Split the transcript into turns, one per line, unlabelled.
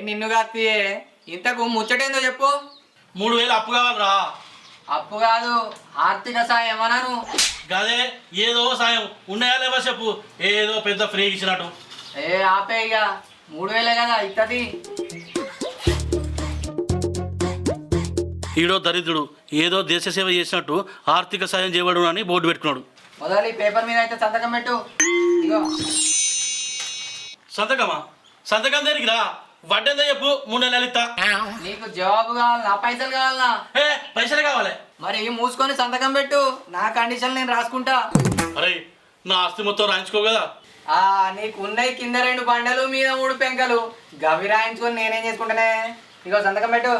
నిన్ను కాత్తియే ఇంతకు ముచ్చటేందో చెప్పు.
3000 అప్పు కావాలరా.
అప్పు కాదు ఆర్థిక సాయం అనను.
గదే ఏదో సాయం ఉన్నాయా లేవా చెప్పు. ఏదో పెద్ద ఫ్రీ ఇచ్చినట్టు.
ఆపే ఇక 3000 కదా ఇత్తది.
ఈడో దరిద్రుడు ఏదో దేశ సేవ చేసినట్టు ఆర్థిక సాయం చేయబడు అని బోర్డు పెట్టుకున్నాడు.
మొదలు ఈ పేపర్ మీద అయితే సంతకం పెట్టు. ఇగో
సంతకమా? సంతకం దేనికి రా? వడ్డేందో చెప్పు. 3 నెలలు ఇస్తా.
నీకు జాబ్ కావాలనా పైసలు కావాలనా?
పైసలు కావాలి.
మరి మూసుకొని సంతకం పెట్టు. నా కండిషన్ నేను రాసుకుంటా.
అరే నా ఆస్తి మొత్తం రాయించుకో కదా.
నీకు ఉన్నాయి కింద 2 బండలు మీద 3 పెంకలు. గవి రాయించుకొని నేనేం చేసుకుంటానే. ఇగో సంతకం పెట్టు.